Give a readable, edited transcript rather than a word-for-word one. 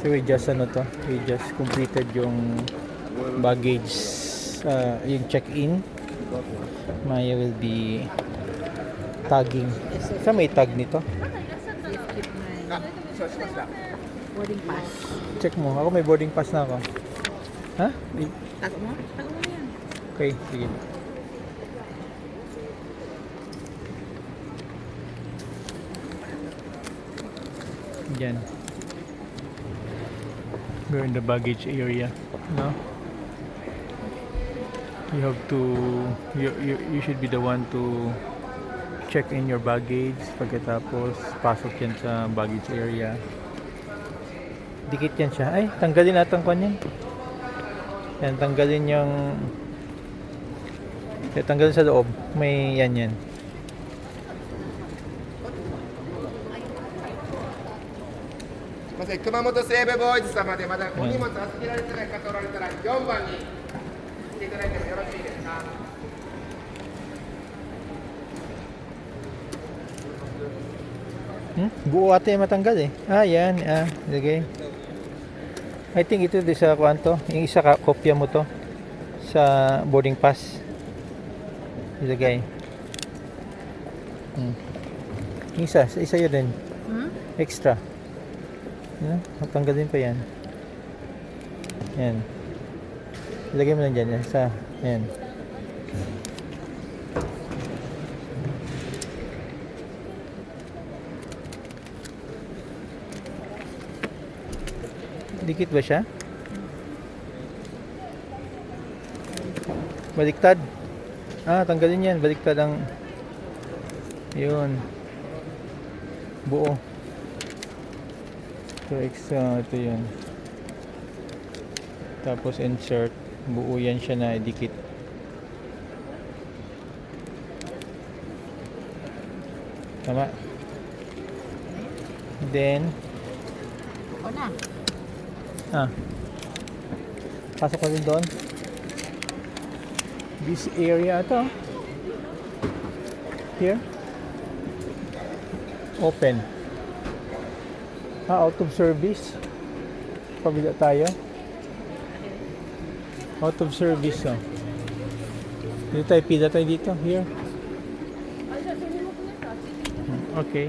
So we just ano to, we just completed yung baggage, yung check-in. Maya will be tagging. Saan may tag nito? Please keep my boarding pass. Check mo. Ako may boarding pass na ako. Ha? Tago mo? Tago mo yan. Okay, sige. Yan. We're in the baggage area. No? You have to, you should be the one to check in your baggage. Pagkatapos, pasok yan sa baggage area. Dikit yan siya. Ay, tanggalin natin ko yan. Yan, tanggalin yung tanggalin sa loob. May yan. Kumamoto Seibu Boys 様でまだお荷物預けられてない方おられたら4番に来ていただいてもよろしいですか。 Buo ate matanggal eh. Ah, yan. Ah, sige. I think ito din sa kuan to. Yung isa ka, kopya mo to sa boarding pass. Ilagay. Yung isa yun din. Extra. Yan, matanggalin pa yan. Yan. Ilagay mo lang dyan. Yan, sa, yan. Dikit ba siya? Baliktad. Ah, tanggalin yan. Baliktad ang yun. Buo. Ito extra. Ito yun. Tapos insert. Buo yan siya na dikit. Tama. Then O na. Pasok ko rin doon. This area ito. Here. Open. Out of service. Pabila tayo. Out of service. Oh. Dito tayo, pila tayo dito. Here. Okay.